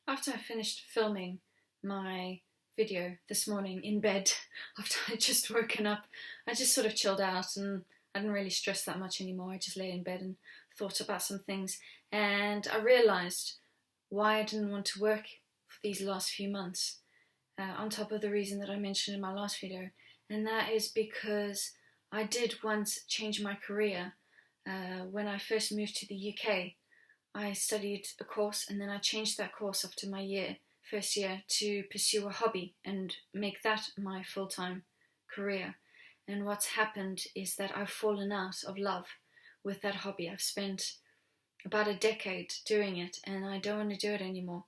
After I finished filming my video this morning in bed, after I'd just woken up, I just sort of chilled out and I didn't really stress that much anymore. I just lay in bed and thought about some things, and I realised why I didn't want to work for these last few months, on top of the reason that I mentioned in my last video, and that is because I did once change my career. When I first moved to the UK, I studied a course and then I changed that course after my first year to pursue a hobby and make that my full-time career. And what's happened is that I've fallen out of love with that hobby. I've spent about a decade doing it and I don't want to do it anymore.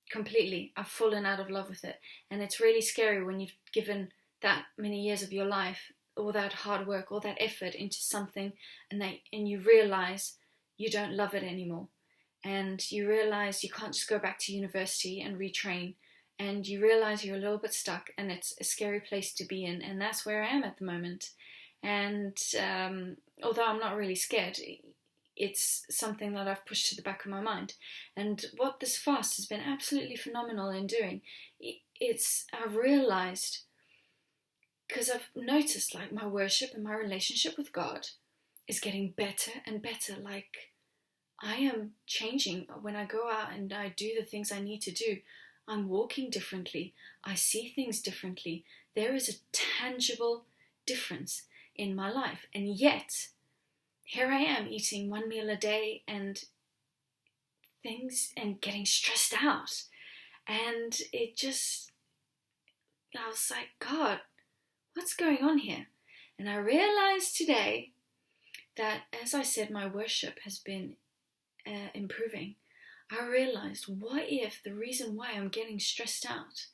Completely. I've fallen out of love with it. And it's really scary when you've given that many years of your life, all that hard work, all that effort into something, and you realise you don't love it anymore, and you realise you can't just go back to university and retrain, and you realise you're a little bit stuck, and it's a scary place to be in, and that's where I am at the moment. And although I'm not really scared, it's something that I've pushed to the back of my mind. And what this fast has been absolutely phenomenal in doing, I've realised, because I've noticed like my worship and my relationship with God is getting better and better. Like, I am changing when I go out and I do the things I need to do. I'm walking differently. I see things differently. There is a tangible difference in my life. And yet, here I am eating one meal a day and things and getting stressed out. And I was like, God, what's going on here? And I realized today that, as I said, my worship has been improving. I realized, what if the reason why I'm getting stressed out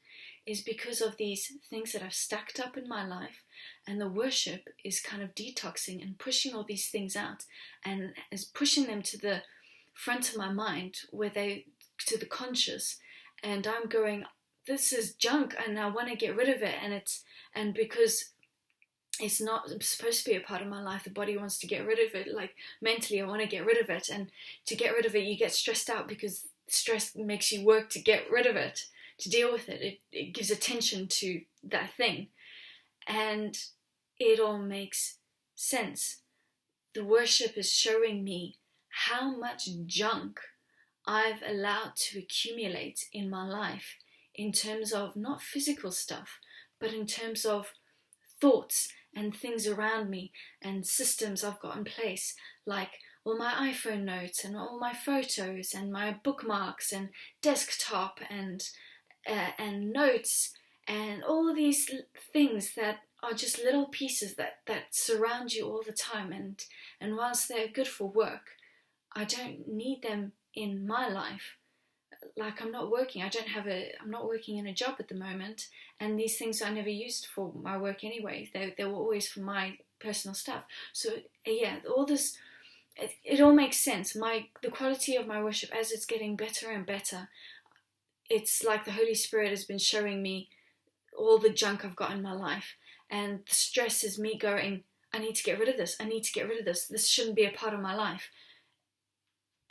is because of these things that I've stacked up in my life, and the worship is kind of detoxing and pushing all these things out and is pushing them to the front of my mind, to the conscious, and I'm going, this is junk and I want to get rid of it, and because it's not supposed to be a part of my life, the body wants to get rid of it. Like, mentally I want to get rid of it, and to get rid of it you get stressed out because stress makes you work to get rid of it, to deal with it. It gives attention to that thing, and it all makes sense. The worship is showing me how much junk I've allowed to accumulate in my life, in terms of not physical stuff, but in terms of thoughts and things around me and systems I've got in place, like all my iPhone notes and all my photos and my bookmarks and desktop and notes and all of these things that are just little pieces that surround you all the time, and whilst they're good for work, I don't need them in my life. Like, I'm not working in a job at the moment, and these things I never used for my work anyway. They were always for my personal stuff. So yeah, all this, it all makes sense. The quality of my worship, as it's getting better and better, it's like the Holy Spirit has been showing me all the junk I've got in my life, and the stress is me going, I need to get rid of this. This shouldn't be a part of my life.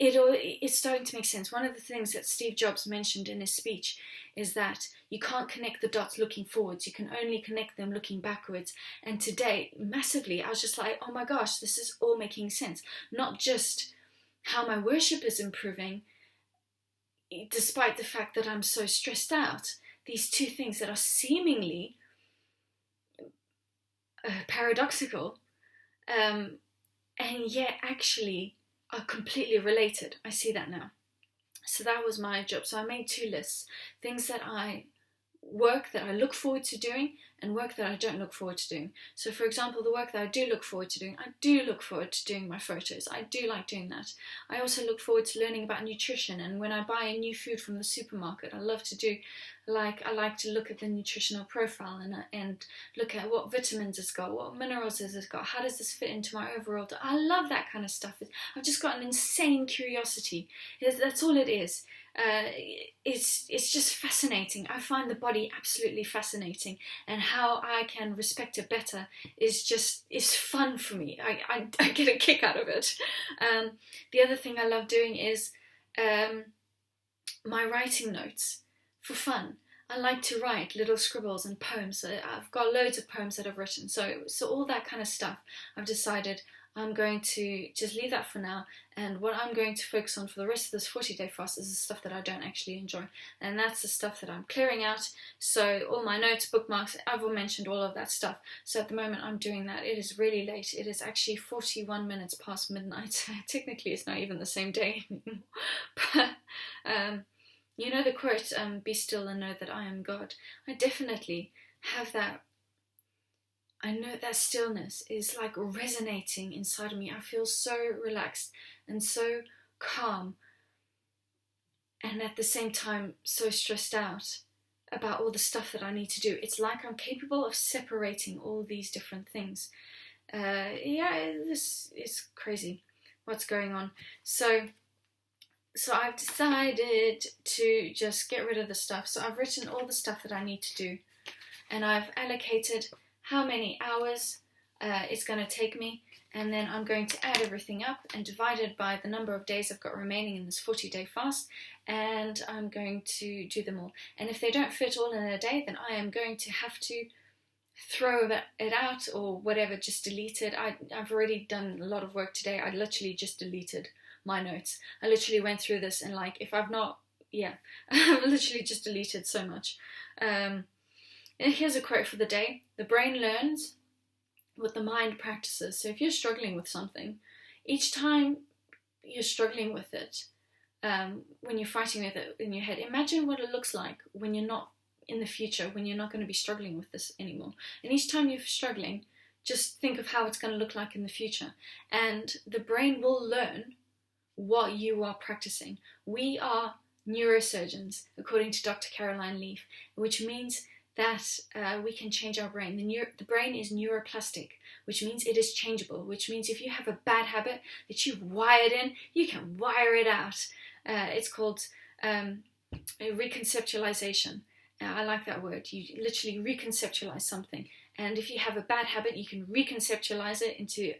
It's starting to make sense. One of the things that Steve Jobs mentioned in his speech is that you can't connect the dots looking forwards, you can only connect them looking backwards. And today, massively, I was just like, oh my gosh, this is all making sense. Not just how my worship is improving, despite the fact that I'm so stressed out. These two things that are seemingly paradoxical, and yet actually are completely related. I see that now. So that was my job. So I made two lists: things that work that I look forward to doing, and work that I don't look forward to doing. So for example, the work that I do look forward to doing, I do look forward to doing my photos. I do like doing that. I also look forward to learning about nutrition, and when I buy a new food from the supermarket, I like to look at the nutritional profile and look at what vitamins it's got, what minerals has it got, how does this fit into my overall diet. I love that kind of stuff. I've just got an insane curiosity. That's all it is. It's just fascinating. I find the body absolutely fascinating, and how I can respect it better is fun for me. I get a kick out of it. The other thing I love doing is my writing notes for fun. I like to write little scribbles and poems. I've got loads of poems that I've written. So all that kind of stuff, I've decided I'm going to just leave that for now. And what I'm going to focus on for the rest of this 40-day fast is the stuff that I don't actually enjoy. And that's the stuff that I'm clearing out. So all my notes, bookmarks, I've all mentioned all of that stuff. So at the moment I'm doing that. It is really late. It is actually 41 minutes past midnight. Technically it's not even the same day anymore. But you know the quote, be still and know that I am God. I definitely have that. I know that stillness is like resonating inside of me. I feel so relaxed and so calm, and at the same time so stressed out about all the stuff that I need to do. It's like I'm capable of separating all these different things. This is crazy what's going on. So I've decided to just get rid of the stuff. So I've written all the stuff that I need to do, and I've allocated how many hours it's going to take me, and then I'm going to add everything up and divide it by the number of days I've got remaining in this 40-day fast, and I'm going to do them all. And if they don't fit all in a day, then I am going to have to throw it out or whatever, just delete it. I've already done a lot of work today. I literally just deleted my notes. I literally went through this and I've literally just deleted so much. And here's a quote for the day. The brain learns what the mind practices. So if you're struggling with something, each time you're struggling with it, when you're fighting with it in your head, imagine what it looks like when you're not in the future, when you're not going to be struggling with this anymore. And each time you're struggling, just think of how it's going to look like in the future. And the brain will learn what you are practicing. We are neurosurgeons, according to Dr. Caroline Leaf, which means that we can change our brain. The brain is neuroplastic, which means it is changeable, which means if you have a bad habit that you've wired in, you can wire it out. It's called reconceptualization. I like that word. You literally reconceptualize something. And if you have a bad habit, you can reconceptualize it into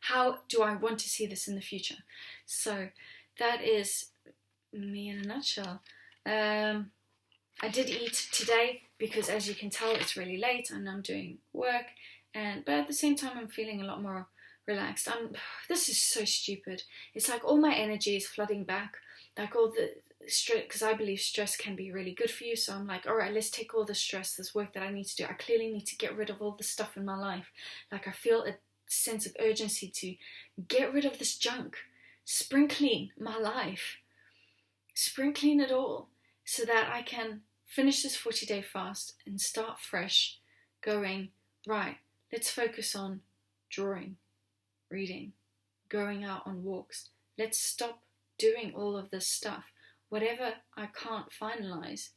how do I want to see this in the future? So that is me in a nutshell. I did eat today because, as you can tell, it's really late and I'm doing work. But at the same time, I'm feeling a lot more relaxed. This is so stupid. It's like all my energy is flooding back, like all the stress, because I believe stress can be really good for you. So I'm like, all right, let's take all the stress, this work that I need to do. I clearly need to get rid of all the stuff in my life. Like I feel a sense of urgency to get rid of this junk, spring clean my life, spring clean it all, so that I can finish this 40-day fast and start fresh, going, right, let's focus on drawing, reading, going out on walks. Let's stop doing all of this stuff. Whatever I can't finalize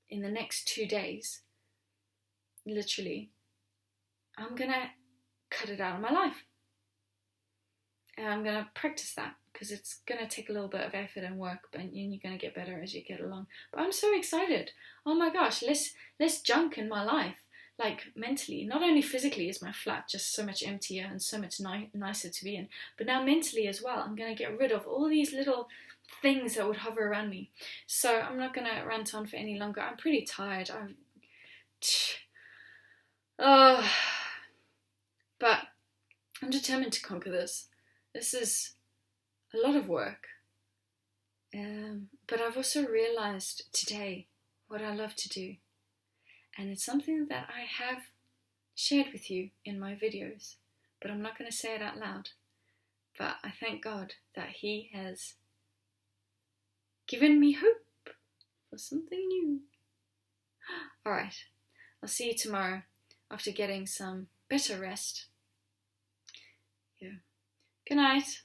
in the next 2 days, literally, I'm going to cut it out of my life. And I'm going to practice that because it's going to take a little bit of effort and work, and you're going to get better as you get along. But I'm so excited. Oh my gosh, less junk in my life. Like mentally, not only physically is my flat just so much emptier and so much nicer to be in, but now mentally as well. I'm going to get rid of all these little things that would hover around me. So I'm not going to rant on for any longer. I'm pretty tired. But I'm determined to conquer this. This is a lot of work. But I've also realized today what I love to do. And it's something that I have shared with you in my videos, but I'm not going to say it out loud. But I thank God that He has given me hope for something new. Alright, I'll see you tomorrow after getting some better rest. Yeah. Good night.